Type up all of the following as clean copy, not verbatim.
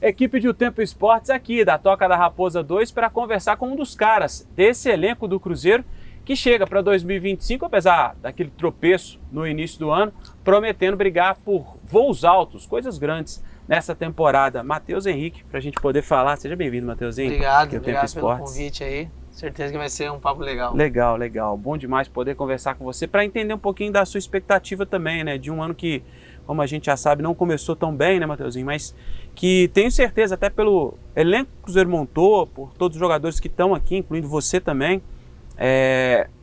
Equipe de O Tempo Esportes aqui, da Toca da Raposa 2, para conversar com um dos caras desse elenco do Cruzeiro, que chega para 2025, apesar daquele tropeço no início do ano, prometendo brigar por voos altos, coisas grandes nessa temporada. Matheus Henrique, para a gente poder falar. Seja bem-vindo, Matheusinho. Obrigado pelo convite aí. Certeza que vai ser um papo legal. Legal. Bom demais poder conversar com você para entender um pouquinho da sua expectativa também, né? De um ano que, como a gente já sabe, não começou tão bem, né, Matheusinho? Mas que tenho certeza, até pelo elenco que o Cruzeiro montou, por todos os jogadores que estão aqui, incluindo você também,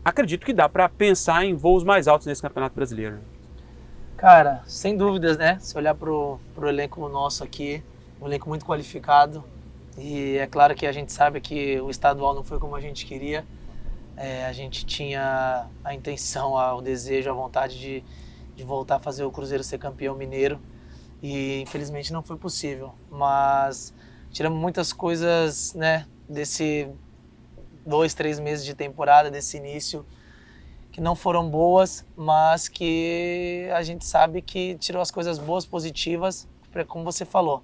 acredito que dá para pensar em voos mais altos nesse Campeonato Brasileiro. Cara, sem dúvidas, né? Se olhar pro elenco nosso aqui, um elenco muito qualificado. E é claro que a gente sabe que o estadual não foi como a gente queria. A gente tinha a intenção, o desejo, a vontade de voltar a fazer o Cruzeiro ser campeão mineiro. E infelizmente não foi possível. Mas tiramos muitas coisas, né, desse 2-3 meses de temporada, desse início, que não foram boas, mas que a gente sabe que tirou as coisas boas, positivas, como você falou.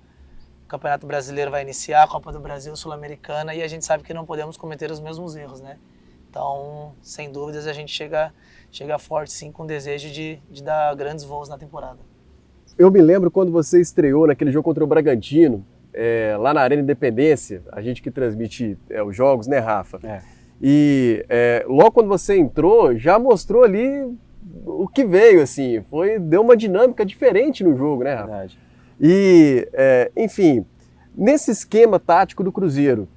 O Campeonato Brasileiro vai iniciar, a Copa do Brasil, Sul-Americana, e a gente sabe que não podemos cometer os mesmos erros, né? Então, sem dúvidas, a gente chega forte, sim, com o desejo de dar grandes voos na temporada. Eu me lembro quando você estreou naquele jogo contra o Bragantino, lá na Arena Independência, a gente que transmite os jogos, né, Rafa? E logo quando você entrou, já mostrou ali o que veio, assim, deu uma dinâmica diferente no jogo, né, Rafa? Verdade. E, enfim, nesse esquema tático do Cruzeiro,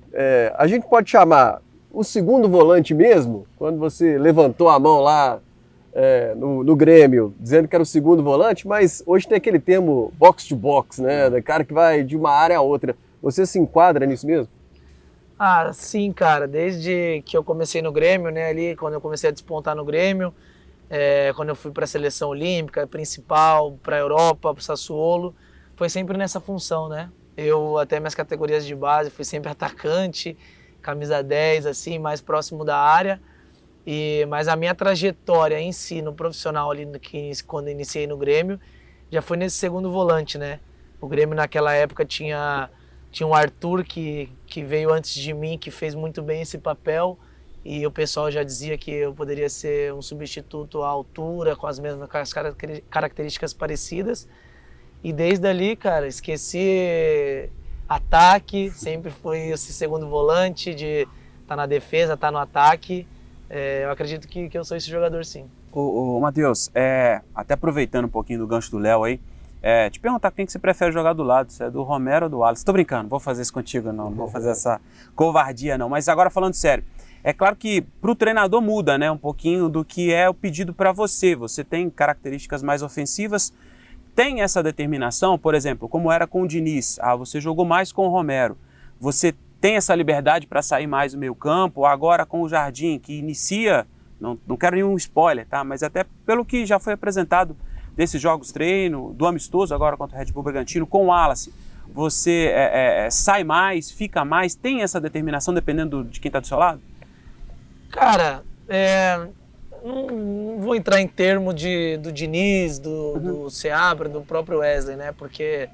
a gente pode chamar o segundo volante mesmo, quando você levantou a mão lá no Grêmio, dizendo que era o segundo volante, mas hoje tem aquele termo box to box, né, do cara que vai de uma área a outra. Você se enquadra nisso mesmo? Ah, sim, cara, desde que eu comecei no Grêmio, né, ali, quando eu comecei a despontar no Grêmio, quando eu fui para a seleção olímpica, principal, para a Europa, para o Sassuolo, foi sempre nessa função, né? Eu, até minhas categorias de base, fui sempre atacante, camisa 10, assim, mais próximo da área. Mas a minha trajetória em si, no profissional ali, quando iniciei no Grêmio, já foi nesse segundo volante, né? O Grêmio naquela época tinha um Arthur que veio antes de mim, que fez muito bem esse papel, e o pessoal já dizia que eu poderia ser um substituto à altura, com as mesmas características parecidas. E desde ali, cara, esqueci ataque, sempre fui esse segundo volante, de estar na defesa, estar no ataque. Eu acredito que eu sou esse jogador, sim. Ô Matheus, até aproveitando um pouquinho do gancho do Léo aí, te perguntar quem que você prefere jogar do lado, se é do Romero ou do Wallace. Tô brincando, não vou fazer isso contigo não vou fazer essa covardia não, mas agora falando sério, é claro que para o treinador muda, né, um pouquinho do que é o pedido para você. Você tem características mais ofensivas, tem essa determinação, por exemplo, como era com o Diniz, você jogou mais com o Romero, você tem essa liberdade para sair mais do meio campo, agora com o Jardim, que inicia, não quero nenhum spoiler, tá? Mas até pelo que já foi apresentado desses jogos treino, do amistoso agora contra o Red Bull Bragantino, com o Wallace, você sai mais, fica mais, tem essa determinação dependendo de quem está do seu lado? Cara, não vou entrar em termo do Diniz, do Seabra, do próprio Wesley, né? Porque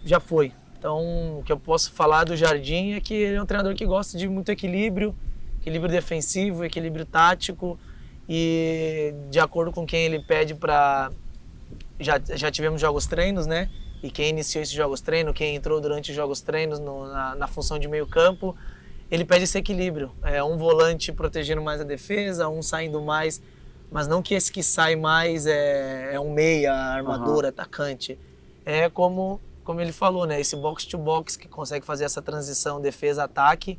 já foi. Então, o que eu posso falar do Jardim é que ele é um treinador que gosta de muito equilíbrio defensivo, equilíbrio tático, e de acordo com quem ele pede para... Já tivemos jogos treinos, né? E quem iniciou esses jogos treinos, quem entrou durante os jogos treinos na função de meio campo, ele pede esse equilíbrio. Um volante protegendo mais a defesa, um saindo mais, mas não que esse que sai mais é um meia, armador, atacante. É como ele falou, né? Esse box to box que consegue fazer essa transição defesa-ataque.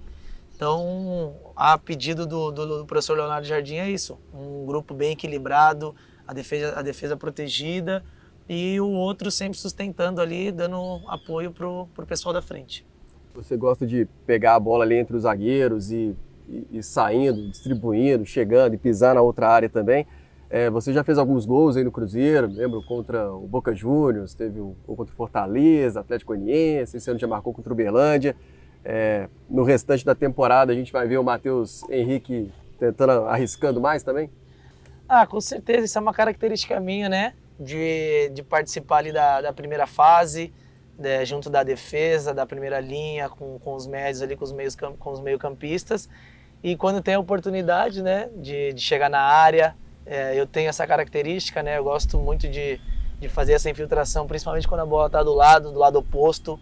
Então, a pedido do professor Leonardo Jardim é isso. Um grupo bem equilibrado, a defesa protegida e o outro sempre sustentando ali, dando apoio pro pessoal da frente. Você gosta de pegar a bola ali entre os zagueiros e saindo, distribuindo, chegando e pisar na outra área também. Você já fez alguns gols aí no Cruzeiro, lembro contra o Boca Juniors, teve um gol contra o Fortaleza, Atlético Goianiense, esse ano já marcou contra o Uberlândia. No restante da temporada a gente vai ver o Matheus Henrique tentando, arriscando mais também? Com certeza, isso é uma característica minha, né? De participar ali da primeira fase, junto da defesa, da primeira linha, com os médios ali, com os meio-campistas. E quando tem a oportunidade, né, de chegar na área, eu tenho essa característica, né, eu gosto muito de fazer essa infiltração, principalmente quando a bola está do lado oposto.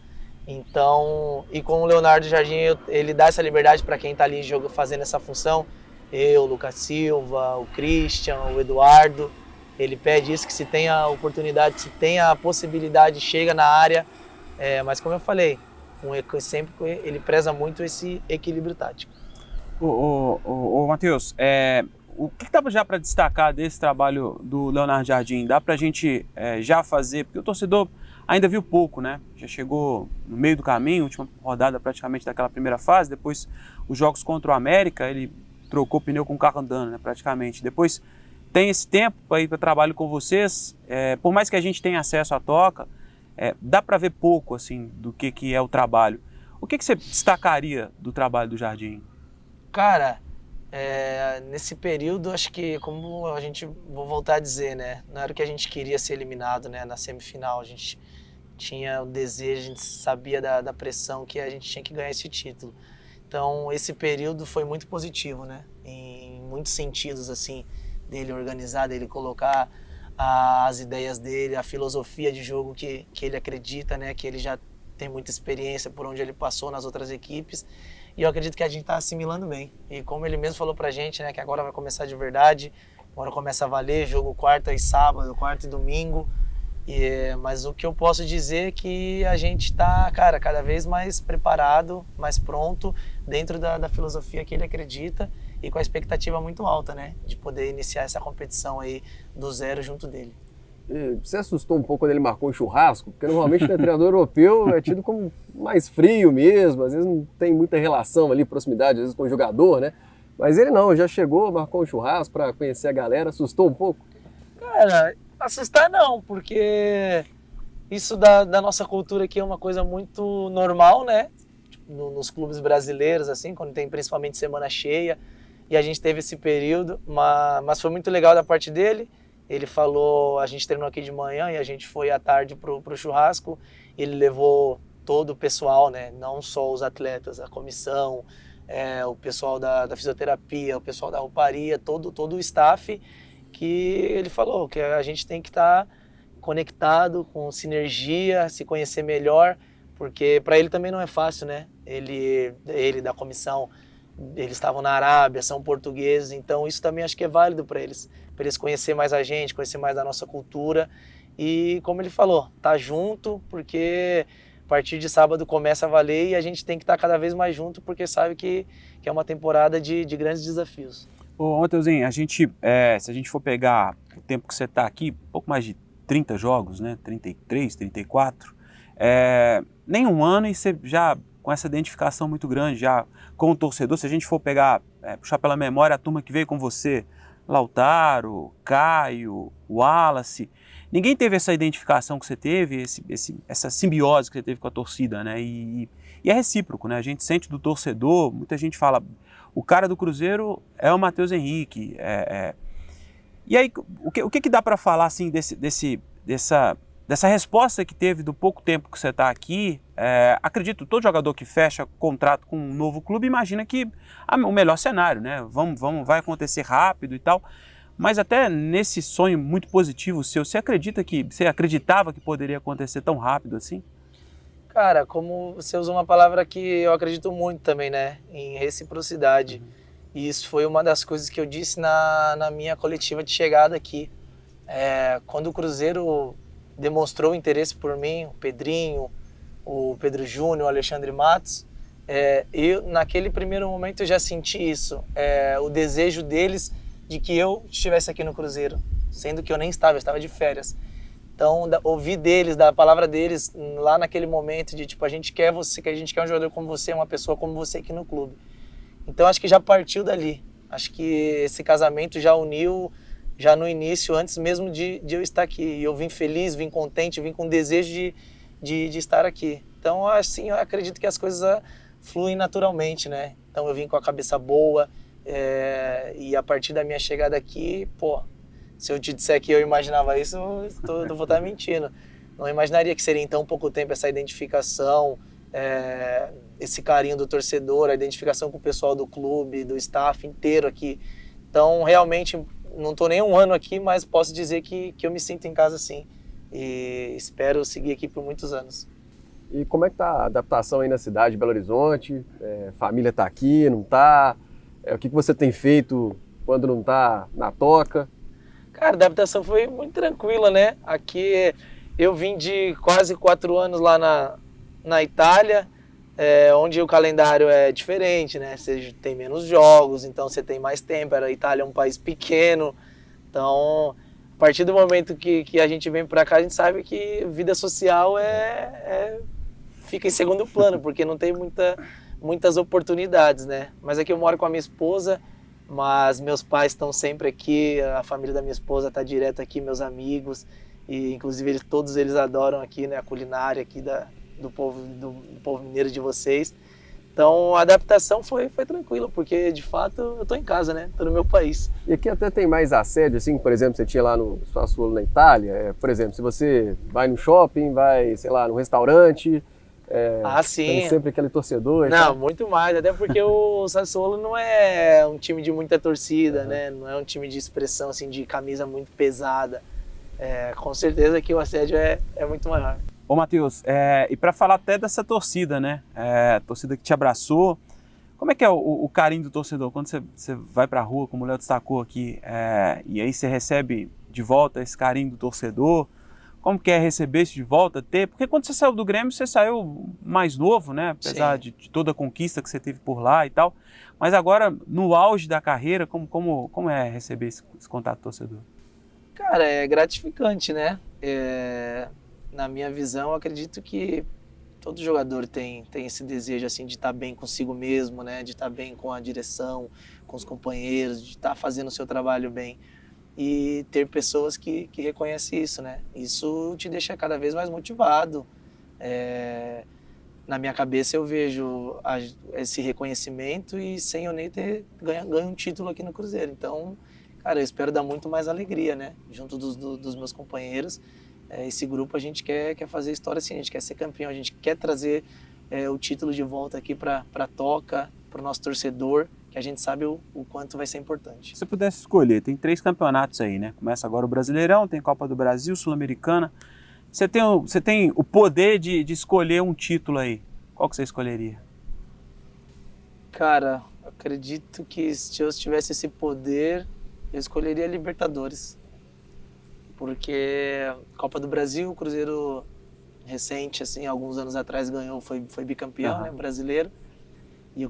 Então, e com o Leonardo Jardim, ele dá essa liberdade para quem está ali fazendo essa função. Eu, o Lucas Silva, o Christian, o Eduardo. Ele pede isso, que se tem a oportunidade, se tem a possibilidade, chega na área. Mas como eu falei, sempre ele preza muito esse equilíbrio tático. Ô Matheus, o que dá já para destacar desse trabalho do Leonardo Jardim? Dá para a gente já fazer, porque o torcedor ainda viu pouco, né? Já chegou no meio do caminho, última rodada praticamente daquela primeira fase, depois os jogos contra o América, ele trocou o pneu com o carro andando, né, praticamente. Depois tem esse tempo para ir para trabalho com vocês, por mais que a gente tenha acesso à toca, dá para ver pouco assim do que é o trabalho. O que você destacaria do trabalho do Jardim? Cara, nesse período, acho que, como vou voltar a dizer, né, não era o que a gente queria ser eliminado, né, na semifinal. A gente tinha o desejo, a gente sabia da pressão que a gente tinha que ganhar esse título. Então, esse período foi muito positivo, né, em muitos sentidos, assim, dele organizar, dele colocar as ideias dele, a filosofia de jogo que ele acredita, né, que ele já tem muita experiência por onde ele passou nas outras equipes. E eu acredito que a gente está assimilando bem. E como ele mesmo falou pra gente, né, que agora vai começar de verdade, agora começa a valer, jogo quarta e sábado, quarta e domingo. Mas o que eu posso dizer é que a gente está, cara, cada vez mais preparado, mais pronto, dentro da filosofia que ele acredita e com a expectativa muito alta, né, de poder iniciar essa competição aí do zero junto dele. Você assustou um pouco quando ele marcou um churrasco? Porque normalmente o treinador europeu é tido como mais frio mesmo, às vezes não tem muita relação ali, proximidade, às vezes com o jogador, né? Mas ele não, já chegou, marcou um churrasco para conhecer a galera, assustou um pouco? Cara, assustar não, porque isso da nossa cultura aqui é uma coisa muito normal, né? Nos clubes brasileiros, assim, quando tem principalmente semana cheia, e a gente teve esse período, mas foi muito legal da parte dele. Ele falou, a gente treinou aqui de manhã e a gente foi à tarde pro churrasco. Ele levou todo o pessoal, né? Não só os atletas, a comissão, o pessoal da fisioterapia, o pessoal da rouparia, todo o staff, que ele falou que a gente tem que estar conectado, com sinergia, se conhecer melhor, porque para ele também não é fácil, né? Ele da comissão, eles estavam na Arábia, são portugueses, então isso também acho que é válido para eles conhecer mais a gente, conhecer mais da nossa cultura. E como ele falou, tá junto, porque a partir de sábado começa a valer e a gente tem que estar cada vez mais junto, porque sabe que é uma temporada de grandes desafios. Ô Matheusinho, se a gente for pegar o tempo que você está aqui, pouco mais de 30 jogos, né? 33, 34, nem um ano e você já com essa identificação muito grande já com o torcedor. Se a gente for pegar, puxar pela memória a turma que veio com você, Lautaro, Caio, Wallace, ninguém teve essa identificação que você teve, essa simbiose que você teve com a torcida, né? E é recíproco, né? A gente sente do torcedor, muita gente fala, o cara do Cruzeiro é o Matheus Henrique. E aí, o que dá para falar assim dessa resposta que teve do pouco tempo que você está aqui? Acredito, todo jogador que fecha contrato com um novo clube imagina que o melhor cenário, né? Vai acontecer rápido e tal. Mas até nesse sonho muito positivo seu, você acreditava que poderia acontecer tão rápido assim? Cara, como você usa uma palavra que eu acredito muito também, né? Em reciprocidade. E isso foi uma das coisas que eu disse na minha coletiva de chegada aqui. Quando o Cruzeiro demonstrou interesse por mim, o Pedrinho, o Pedro Júnior, o Alexandre Matos, eu naquele primeiro momento eu já senti isso, o desejo deles de que eu estivesse aqui no Cruzeiro, sendo que eu nem estava, eu estava de férias. Então, ouvir deles, da palavra deles, lá naquele momento de tipo, a gente quer você, que a gente quer um jogador como você, uma pessoa como você aqui no clube. Então, acho que já partiu dali. Acho que esse casamento já uniu, já no início, antes mesmo de eu estar aqui. E eu vim feliz, vim contente, vim com desejo de estar aqui. Então, assim, eu acredito que as coisas fluem naturalmente, né? Então, eu vim com a cabeça boa, e a partir da minha chegada aqui, pô, se eu te disser que eu imaginava isso, eu vou estar mentindo. não imaginaria que seria em tão pouco tempo essa identificação, esse carinho do torcedor, a identificação com o pessoal do clube, do staff inteiro aqui. Então, realmente, não estou nem um ano aqui, mas posso dizer que eu me sinto em casa sim. E espero seguir aqui por muitos anos. E como é que tá a adaptação aí na cidade de Belo Horizonte? Família tá aqui, não tá? O que você tem feito quando não tá na toca? Cara, a adaptação foi muito tranquila, né? Aqui eu vim de quase 4 anos lá na Itália, onde o calendário é diferente, né? Você tem menos jogos, então você tem mais tempo. A Itália é um país pequeno, então a partir do momento que a gente vem para cá, a gente sabe que vida social fica em segundo plano, porque não tem muitas oportunidades, né? Mas aqui eu moro com a minha esposa, mas meus pais estão sempre aqui, a família da minha esposa está direto aqui, meus amigos, e inclusive todos eles adoram aqui, né, a culinária aqui do povo mineiro de vocês. Então a adaptação foi tranquila, porque de fato eu estou em casa, né? Estou no meu país. E aqui até tem mais assédio, assim, por exemplo, você tinha lá no Sassuolo na Itália, por exemplo, se você vai no shopping, vai, sei lá, no restaurante, sim. tem sempre aquele torcedor. Não, muito mais, até porque o Sassuolo não é um time de muita torcida, né? Não é um time de expressão, assim, de camisa muito pesada. Com certeza que o assédio é muito maior. Ô Matheus, e para falar até dessa torcida, né? A torcida que te abraçou, como é que é o carinho do torcedor? Quando você vai para a rua, como o Léo destacou aqui, e aí você recebe de volta esse carinho do torcedor, como que é receber isso de volta, porque quando você saiu do Grêmio, você saiu mais novo, né? Apesar de toda a conquista que você teve por lá e tal, mas agora, no auge da carreira, como é receber esse contato do torcedor? Cara, é gratificante, né? Na minha visão, eu acredito que todo jogador tem esse desejo assim de estar bem consigo mesmo, né? De estar bem com a direção, com os companheiros, de estar fazendo o seu trabalho bem. E ter pessoas que reconhecem isso, né? Isso te deixa cada vez mais motivado. Na minha cabeça eu vejo esse reconhecimento e sem eu nem ter ganho um título aqui no Cruzeiro. Então, cara, eu espero dar muito mais alegria, né? Junto dos meus companheiros. Esse grupo a gente quer fazer história assim, a gente quer ser campeão, a gente quer trazer o título de volta aqui para a Toca, para o nosso torcedor, que a gente sabe o quanto vai ser importante. Se você pudesse escolher, tem 3 campeonatos aí, né? Começa agora o Brasileirão, tem Copa do Brasil, Sul-Americana. Você tem o poder de escolher um título aí. Qual que você escolheria? Cara, acredito que se eu tivesse esse poder, eu escolheria a Libertadores. Porque Copa do Brasil, o Cruzeiro recente, assim, alguns anos atrás ganhou, foi bicampeão, né, brasileiro. E o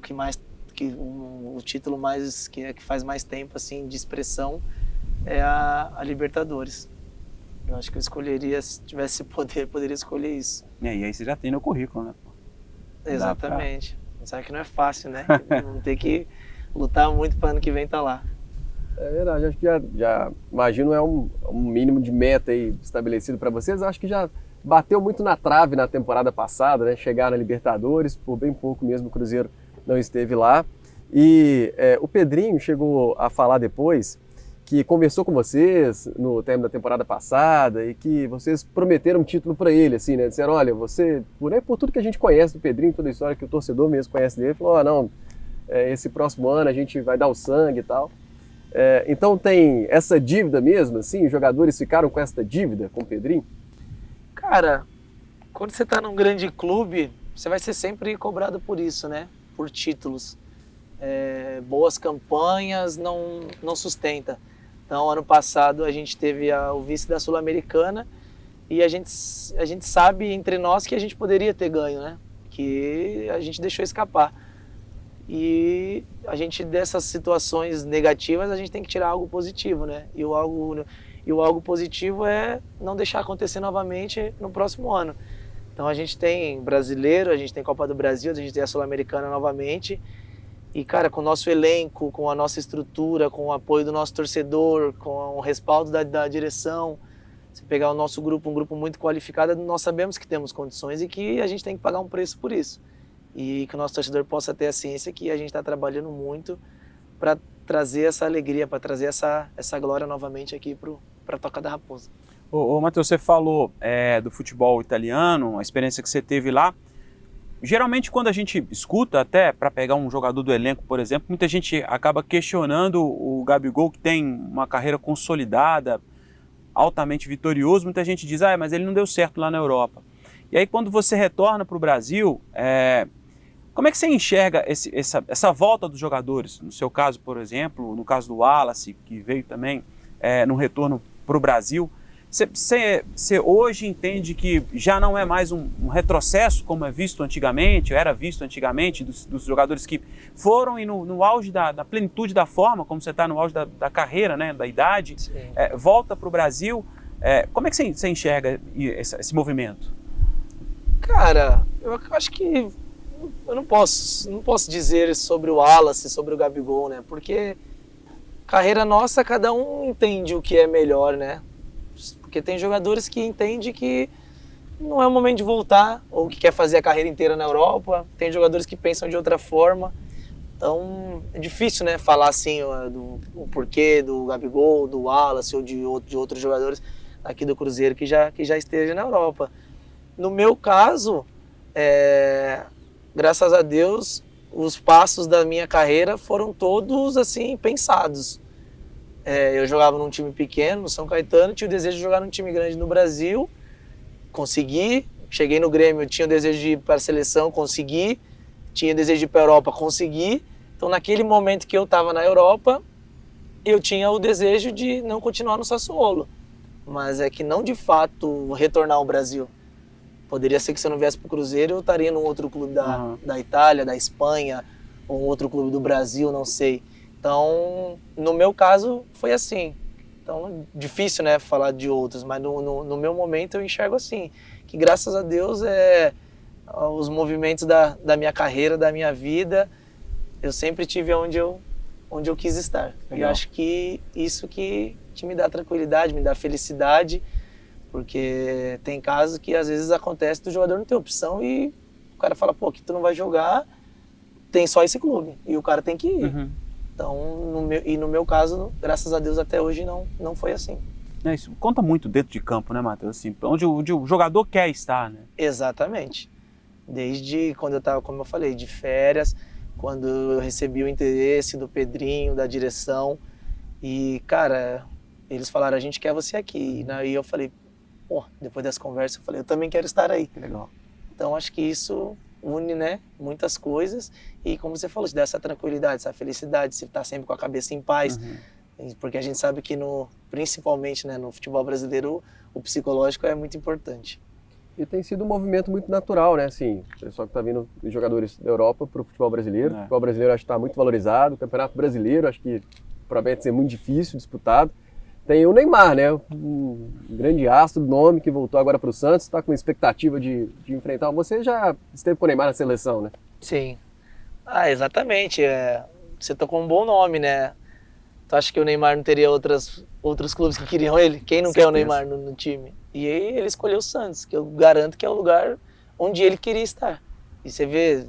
título mais que faz mais tempo assim de expressão é a Libertadores. Eu acho que eu escolheria, se tivesse poder, poderia escolher isso. E aí você já tem no currículo, né? Exatamente. Sabe que não é fácil, né? Vamos ter que lutar muito para ano que vem estar lá. É verdade, acho que já imagino um mínimo de meta aí estabelecido para vocês. Acho que já bateu muito na trave na temporada passada, né? Chegar na Libertadores, por bem pouco mesmo o Cruzeiro não esteve lá. E o Pedrinho chegou a falar depois que conversou com vocês no término da temporada passada e que vocês prometeram um título para ele, assim, né? Disseram, olha, você, por tudo que a gente conhece do Pedrinho, toda a história que o torcedor mesmo conhece dele, falou, não, esse próximo ano a gente vai dar o sangue e tal. Então tem essa dívida mesmo, assim? Os jogadores ficaram com essa dívida com o Pedrinho? Cara, quando você tá num grande clube, você vai ser sempre cobrado por isso, né? Por títulos. Boas campanhas não sustenta. Então, ano passado a gente teve o vice da Sul-Americana e a gente sabe entre nós que a gente poderia ter ganho, né? Que a gente deixou escapar. E a gente, dessas situações negativas, a gente tem que tirar algo positivo, né? E o algo positivo é não deixar acontecer novamente no próximo ano. Então a gente tem Brasileiro, a gente tem Copa do Brasil, a gente tem a Sul-Americana novamente. E, cara, com o nosso elenco, com a nossa estrutura, com o apoio do nosso torcedor, com o respaldo da direção, se pegar o nosso grupo, um grupo muito qualificado, nós sabemos que temos condições e que a gente tem que pagar um preço por isso. E que o nosso torcedor possa ter a ciência que a gente está trabalhando muito para trazer essa alegria, para trazer essa glória novamente aqui para a Toca da Raposa. Ô, Matheus, você falou do futebol italiano, a experiência que você teve lá. Geralmente, quando a gente escuta, até para pegar um jogador do elenco, por exemplo, muita gente acaba questionando o Gabigol, que tem uma carreira consolidada, altamente vitorioso. Muita gente diz, mas ele não deu certo lá na Europa. E aí, quando você retorna para o Brasil, como é que você enxerga essa volta dos jogadores? No seu caso, por exemplo, no caso do Wallace, que veio também no retorno para o Brasil, você hoje entende que já não é mais um retrocesso como era visto antigamente, dos jogadores que foram e no auge da plenitude da forma, como você está no auge da carreira, né, da idade, volta para o Brasil. Como é que você enxerga esse movimento? Cara, eu acho que eu não posso dizer sobre o Wallace, sobre o Gabigol, né? Porque carreira nossa, cada um entende o que é melhor, né? Porque tem jogadores que entendem que não é o momento de voltar, ou que quer fazer a carreira inteira na Europa. Tem jogadores que pensam de outra forma. Então, é difícil, né, falar assim o porquê do Gabigol, do Wallace ou de outros jogadores aqui do Cruzeiro que já esteja na Europa. No meu caso, graças a Deus, os passos da minha carreira foram todos assim pensados. Eu jogava num time pequeno, no São Caetano, tinha o desejo de jogar num time grande no Brasil, consegui. Cheguei no Grêmio, tinha o desejo de ir para a seleção, consegui. Tinha o desejo de ir para a Europa, consegui. Então, naquele momento que eu estava na Europa, eu tinha o desejo de não continuar no Sassuolo, mas é que não de fato retornar ao Brasil. Poderia ser que se eu não viesse para o Cruzeiro, eu estaria num outro clube da Itália, da Espanha, ou um outro clube do Brasil, não sei. Então, no meu caso, foi assim. Então, difícil, né, falar de outros, mas no meu momento eu enxergo assim, que graças a Deus os movimentos da minha carreira, da minha vida, eu sempre tive onde eu quis estar. Legal. E eu acho que isso que me dá tranquilidade, me dá felicidade, porque tem casos que às vezes acontece do jogador não ter opção e o cara fala, pô, que tu não vai jogar, tem só esse clube, e o cara tem que ir. Uhum. Então, no meu caso, graças a Deus até hoje não foi assim. Isso conta muito dentro de campo, né, Matheus? Assim, onde o jogador quer estar, né? Exatamente. Desde quando eu estava, como eu falei, de férias, quando eu recebi o interesse do Pedrinho, da direção, e, cara, eles falaram, a gente quer você aqui. E eu falei, pô, depois dessa conversa, eu falei, eu também quero estar aí. Que legal. Então, acho que isso une, né, muitas coisas, e como você falou, te dá essa tranquilidade, essa felicidade, você estar sempre com a cabeça em paz, porque a gente sabe que principalmente, né, no futebol brasileiro, o psicológico é muito importante. E tem sido um movimento muito natural, né, assim, o pessoal que está vindo, os jogadores da Europa para o futebol brasileiro. O futebol brasileiro acho que está muito valorizado, o Campeonato Brasileiro acho que promete ser muito difícil, disputado. Tem o Neymar, né, um grande astro, nome que voltou agora para o Santos, está com expectativa de enfrentar. Você já esteve com o Neymar na seleção, né? Sim. Exatamente. Você tocou um bom nome, né? Tu acha que o Neymar não teria outros clubes que queriam ele? Quem não quer o Neymar no time? E aí ele escolheu o Santos, que eu garanto que é o lugar onde ele queria estar. E você vê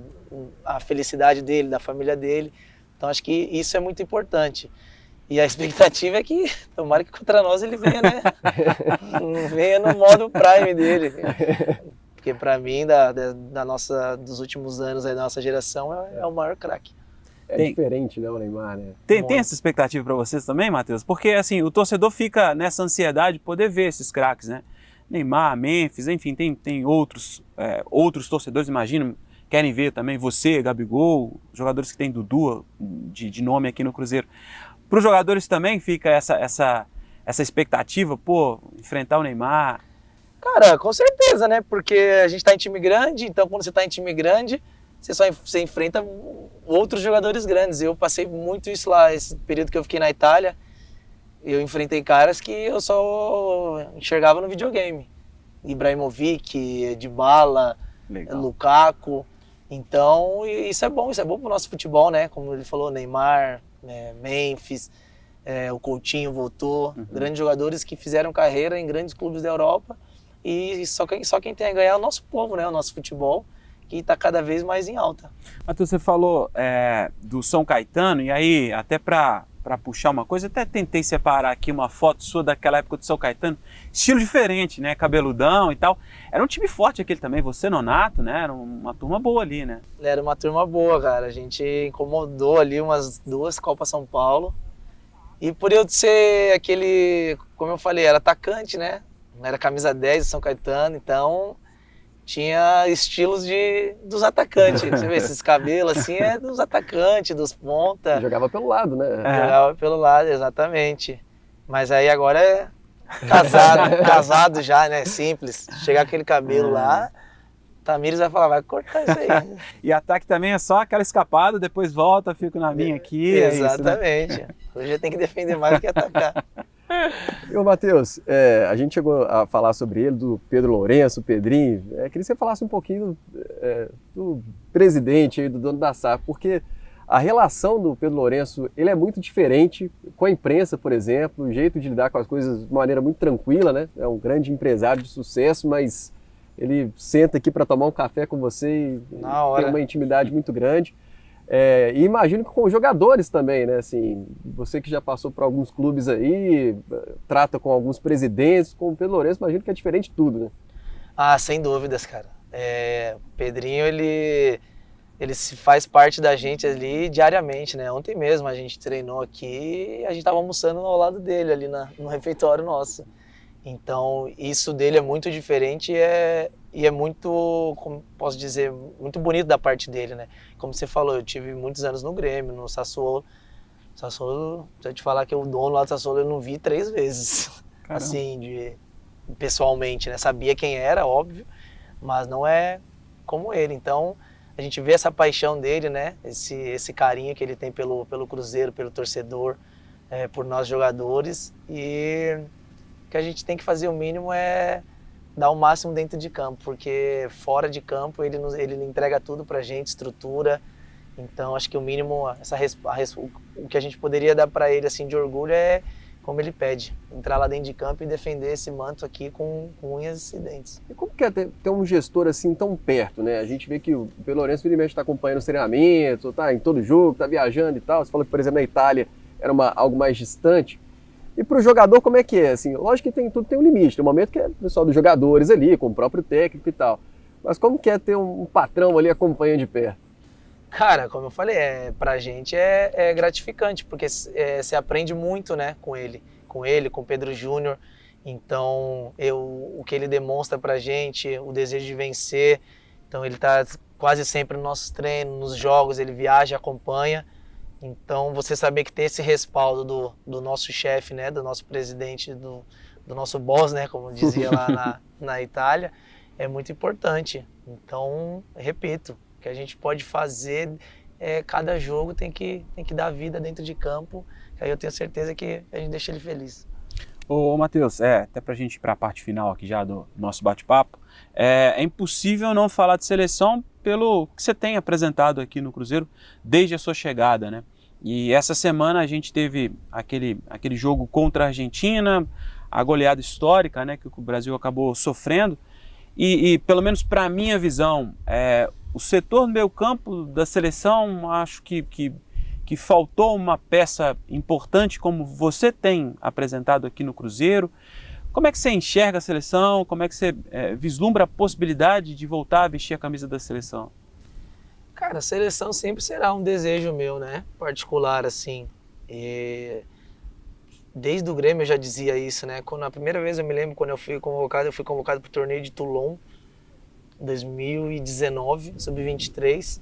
a felicidade dele, da família dele. Então acho que isso é muito importante. E a expectativa é que, tomara que contra nós ele venha, né? Venha no modo prime dele. Porque para mim, dos últimos anos da nossa geração, é o maior craque. Diferente, né, o Neymar, né? Tem essa expectativa para vocês também, Matheus? Porque, assim, o torcedor fica nessa ansiedade de poder ver esses craques, né? Neymar, Memphis, enfim, tem outros torcedores, imagino, querem ver também você, Gabigol, jogadores que tem Dudu de nome aqui no Cruzeiro. Para os jogadores também fica essa expectativa, pô, enfrentar o Neymar? Cara, com certeza, né? Porque a gente está em time grande, então quando você está em time grande, você enfrenta outros jogadores grandes. Eu passei muito isso lá, esse período que eu fiquei na Itália, eu enfrentei caras que eu só enxergava no videogame. Ibrahimovic, Dybala, Lukaku. Então, isso é bom pro nosso futebol, né? Como ele falou, Neymar, Memphis, o Coutinho voltou, grandes jogadores que fizeram carreira em grandes clubes da Europa, e só quem tem a ganhar é o nosso povo, né? O nosso futebol, que está cada vez mais em alta. Matheus, você falou do São Caetano, e aí até para para puxar uma coisa, até tentei separar aqui uma foto sua daquela época do São Caetano, estilo diferente, né? Cabeludão e tal. Era um time forte aquele também, você, Nonato, né? Era uma turma boa ali, né? Era uma turma boa, cara. A gente incomodou ali umas 2 Copas São Paulo. E por eu ser aquele, como eu falei, era atacante, né? Era camisa 10 de São Caetano, então tinha estilos dos atacantes. Você vê, esses cabelos assim é dos atacantes, dos ponta. Jogava pelo lado, né? Jogava pelo lado, exatamente. Mas aí agora é casado já, né? Simples. Chegar aquele cabelo lá, Tamires vai falar, vai cortar isso aí. E ataque também é só aquela escapada, depois volta, fico na minha aqui. Exatamente. É isso, né? Hoje tem que defender mais do que atacar. E ô Matheus, a gente chegou a falar sobre ele, do Pedro Lourenço, o Pedrinho. Queria que você falasse um pouquinho do presidente, aí, do dono da SAF, porque a relação do Pedro Lourenço ele é muito diferente com a imprensa, por exemplo, o jeito de lidar com as coisas de uma maneira muito tranquila, né? É um grande empresário de sucesso, mas ele senta aqui para tomar um café com você e tem uma intimidade muito grande. E imagino que com os jogadores também, né? Assim, você que já passou por alguns clubes aí, trata com alguns presidentes, com o Pedro Lourenço, imagino que é diferente de tudo, né? Ah, sem dúvidas, cara. O Pedrinho, ele se faz parte da gente ali diariamente, né? Ontem mesmo a gente treinou aqui e a gente tava almoçando ao lado dele ali no refeitório nosso. Então, isso dele é muito diferente e é muito, como posso dizer, muito bonito da parte dele, né? Como você falou, eu tive muitos anos no Grêmio, no Sassuolo. Sassuolo, se eu te falar que o dono lá do Sassuolo eu não vi 3 vezes. Caramba. Assim, pessoalmente, né? Sabia quem era, óbvio, mas não é como ele. Então, a gente vê essa paixão dele, né? Esse carinho que ele tem pelo Cruzeiro, pelo torcedor, por nós jogadores. E o que a gente tem que fazer o mínimo é dar o máximo dentro de campo, porque fora de campo ele entrega tudo pra gente, estrutura. Então acho que o mínimo, o que a gente poderia dar para ele assim de orgulho é como ele pede, entrar lá dentro de campo e defender esse manto aqui com unhas e dentes. E como que é ter um gestor assim tão perto, né? A gente vê que o Pedro Lourenço está acompanhando os treinamentos, tá em todo jogo, tá viajando e tal. Você falou que, por exemplo, na Itália era algo mais distante. E para o jogador, como é que é? Assim, lógico que tudo tem um limite. Tem um momento que é o pessoal dos jogadores ali, com o próprio técnico e tal. Mas como que é ter um patrão ali acompanhando de perto? Cara, como eu falei, pra gente é gratificante, porque você aprende muito, né, com ele, com o Pedro Júnior. Então, o que ele demonstra pra gente, o desejo de vencer. Então, ele tá quase sempre nos nossos treinos, nos jogos, ele viaja, acompanha. Então, você saber que tem esse respaldo do nosso chefe, né, do nosso presidente, do nosso boss, né, como dizia lá na Itália, é muito importante. Então, repito, o que a gente pode fazer cada jogo tem que dar vida dentro de campo, que aí eu tenho certeza que a gente deixa ele feliz. Ô Matheus, até pra gente ir para a parte final aqui já do nosso bate-papo, é impossível não falar de seleção pelo que você tem apresentado aqui no Cruzeiro desde a sua chegada, né? E essa semana a gente teve aquele jogo contra a Argentina, a goleada histórica, né, que o Brasil acabou sofrendo. E pelo menos para a minha visão, o setor do meio campo da seleção, acho que faltou uma peça importante como você tem apresentado aqui no Cruzeiro. Como é que você enxerga a seleção? Como é que você vislumbra a possibilidade de voltar a vestir a camisa da seleção? Cara, a seleção sempre será um desejo meu, né? Particular, assim. Desde o Grêmio eu já dizia isso, né? A primeira vez eu me lembro quando eu fui convocado para o torneio de Toulon, 2019, sub-23.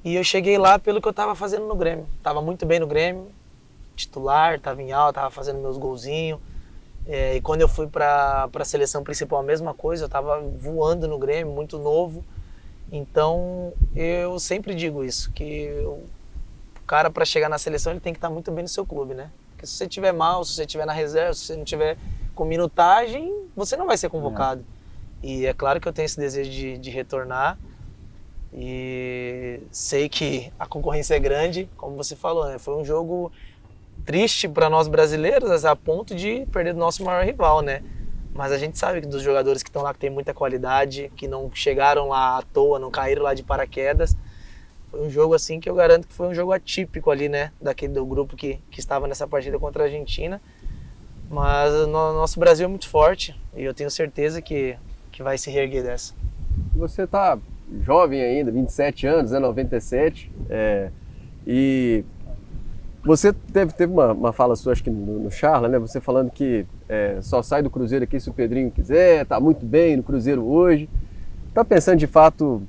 E eu cheguei lá pelo que eu estava fazendo no Grêmio. Tava muito bem no Grêmio, titular, tava em alta, tava fazendo meus golzinhos. E quando eu fui para a seleção principal, a mesma coisa, eu tava voando no Grêmio, muito novo. Então, eu sempre digo isso, que o cara para chegar na seleção ele tem que estar muito bem no seu clube, né? Porque se você estiver mal, se você estiver na reserva, se você não estiver com minutagem, você não vai ser convocado. E é claro que eu tenho esse desejo de retornar e sei que a concorrência é grande, como você falou, né? Foi um jogo triste para nós brasileiros, a ponto de perder do nosso maior rival, né? Mas a gente sabe que dos jogadores que estão lá, que tem muita qualidade, que não chegaram lá à toa, não caíram lá de paraquedas, Foi um jogo assim que eu garanto que foi um jogo atípico ali, né? Do grupo que estava nessa partida contra a Argentina. Mas o nosso Brasil é muito forte e eu tenho certeza que vai se reerguer dessa. Você tá jovem ainda, 27 anos, né, 97, e você teve uma fala sua, acho que no Charla, né, você falando que só sai do Cruzeiro aqui se o Pedrinho quiser, tá muito bem no Cruzeiro hoje. Tá pensando de fato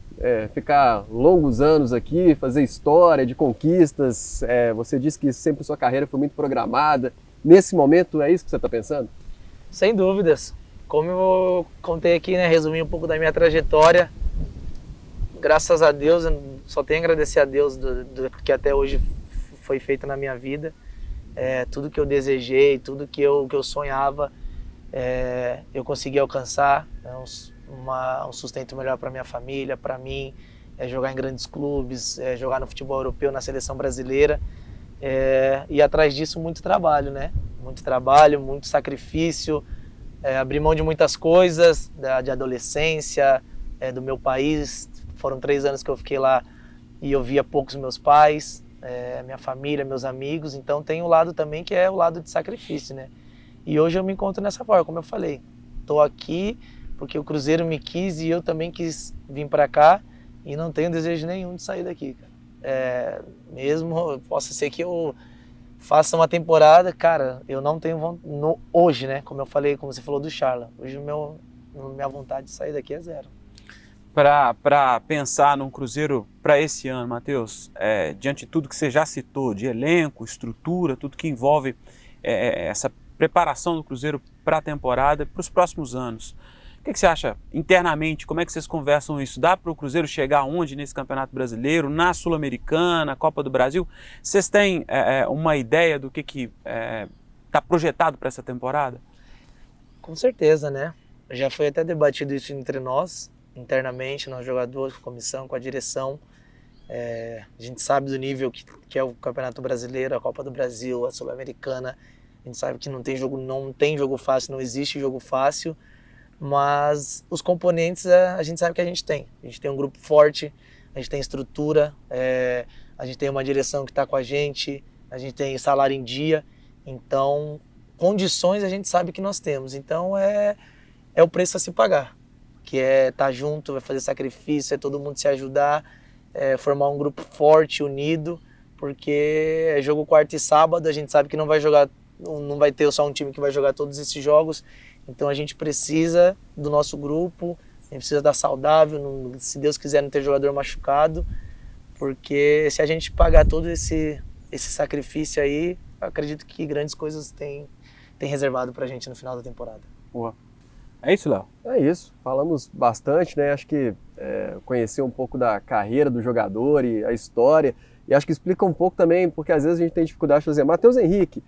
ficar longos anos aqui, fazer história de conquistas? Você disse que sempre sua carreira foi muito programada. Nesse momento é isso que você está pensando? Sem dúvidas. Como eu contei aqui, né, resumi um pouco da minha trajetória, graças a Deus, eu só tenho a agradecer a Deus do que até hoje foi feito na minha vida. Tudo que eu desejei, tudo que eu sonhava, eu consegui alcançar. Um sustento melhor para minha família, para mim, jogar em grandes clubes, jogar no futebol europeu, na seleção brasileira. E atrás disso muito trabalho, né? Muito trabalho, muito sacrifício, abrir mão de muitas coisas, de adolescência, do meu país. Foram 3 anos que eu fiquei lá e eu via poucos meus pais, minha família, meus amigos. Então tem um lado também que é o lado de sacrifício, né? E hoje eu me encontro nessa forma, como eu falei. Estou aqui porque o Cruzeiro me quis e eu também quis vir para cá e não tenho desejo nenhum de sair daqui, cara. Mesmo possa ser que eu faça uma temporada, cara, eu não tenho hoje, né? Como eu falei, como você falou do Charla, hoje minha vontade de sair daqui é zero. Para pensar num Cruzeiro para esse ano, Matheus, diante de tudo que você já citou, de elenco, estrutura, tudo que envolve essa preparação do Cruzeiro para a temporada, para os próximos anos, o que você acha internamente? Como é que vocês conversam isso? Dá para o Cruzeiro chegar aonde nesse Campeonato Brasileiro, na Sul-Americana, Copa do Brasil? Vocês têm uma ideia do que está projetado para essa temporada? Com certeza, né? Já foi até debatido isso entre nós, internamente, nós jogadores, com a comissão, com a direção. A gente sabe do nível que é o Campeonato Brasileiro, a Copa do Brasil, a Sul-Americana. A gente sabe que não tem jogo fácil, não existe jogo fácil. Mas os componentes a gente sabe que a gente tem. A gente tem um grupo forte, a gente tem estrutura, a gente tem uma direção que está com a gente tem salário em dia. Então, condições a gente sabe que nós temos. Então, é o preço a se pagar. Que é estar junto, vai fazer sacrifício, todo mundo se ajudar, formar um grupo forte, unido. Porque é jogo quarta e sábado, a gente sabe que não vai ter só um time que vai jogar todos esses jogos. Então a gente precisa do nosso grupo, a gente precisa estar saudável, se Deus quiser não ter jogador machucado, porque se a gente pagar todo esse sacrifício aí, eu acredito que grandes coisas tem reservado pra gente no final da temporada. Boa. É isso, Léo? É isso, falamos bastante, né? Acho que conhecer um pouco da carreira do jogador e a história, e acho que explica um pouco também, porque às vezes a gente tem dificuldade de fazer. Matheus Henrique,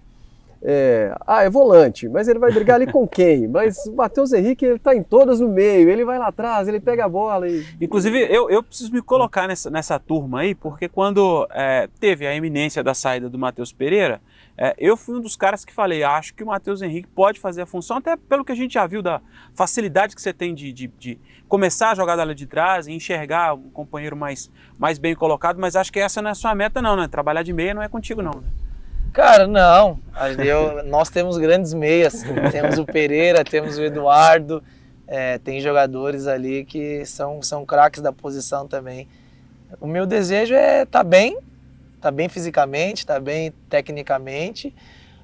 é volante, mas ele vai brigar ali com quem? Mas o Matheus Henrique, ele tá em todas no meio, ele vai lá atrás, ele pega a bola e... Inclusive, eu preciso me colocar nessa turma aí, porque quando teve a eminência da saída do Matheus Pereira, eu fui um dos caras que falei, acho que o Matheus Henrique pode fazer a função, até pelo que a gente já viu da facilidade que você tem de começar a jogada ali de trás e enxergar um companheiro mais bem colocado, mas acho que essa não é a sua meta não, né? Trabalhar de meia não é contigo não, né? Cara, não. Nós temos grandes meias. Temos o Pereira, temos o Eduardo. Tem jogadores ali que são craques da posição também. O meu desejo é estar bem fisicamente, estar bem tecnicamente.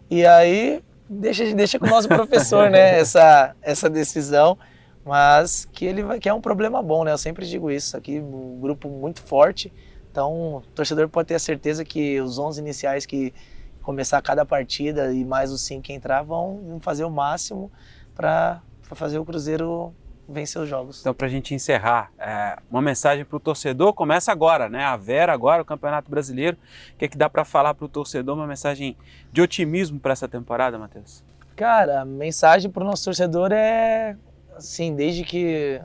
E aí deixa com o nosso professor, né, essa decisão. Mas que é um problema bom, né? Eu sempre digo isso. Aqui um grupo muito forte. Então o torcedor pode ter a certeza que os 11 iniciais que começar cada partida e mais os 5 que entrar vão fazer o máximo para fazer o Cruzeiro vencer os jogos. Então, para a gente encerrar, uma mensagem para o torcedor, começa agora, né? A Vera agora, o Campeonato Brasileiro. O que é que dá para falar para o torcedor, uma mensagem de otimismo para essa temporada, Matheus? Cara, a mensagem para o nosso torcedor é, assim, desde que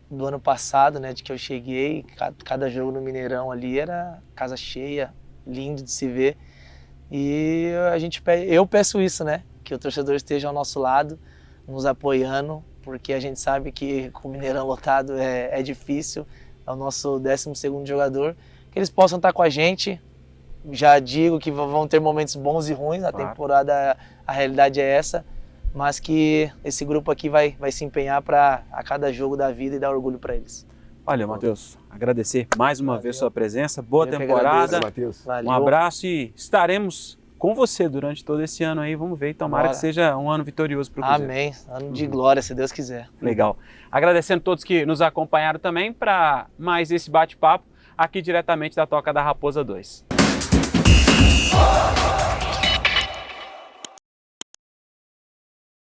do ano passado, né, de que eu cheguei, cada jogo no Mineirão ali era casa cheia, lindo de se ver. E eu peço isso, né? Que o torcedor esteja ao nosso lado, nos apoiando, porque a gente sabe que com o Mineirão lotado é difícil, é o nosso 12º jogador, que eles possam estar com a gente. Já digo que vão ter momentos bons e ruins, a temporada, a realidade é essa, mas que esse grupo aqui vai se empenhar para a cada jogo da vida e dar orgulho para eles. Olha, Matheus, agradecer mais uma vez sua presença, boa Eu que temporada, Matheus. Valeu. um abraço e estaremos com você durante todo esse ano aí, vamos ver, e tomara Bora. que seja um ano vitorioso para o Cruzeiro. Amém. Ano de glória, se Deus quiser. Legal. Agradecendo a todos que nos acompanharam também para mais esse bate-papo aqui diretamente da Toca da Raposa 2.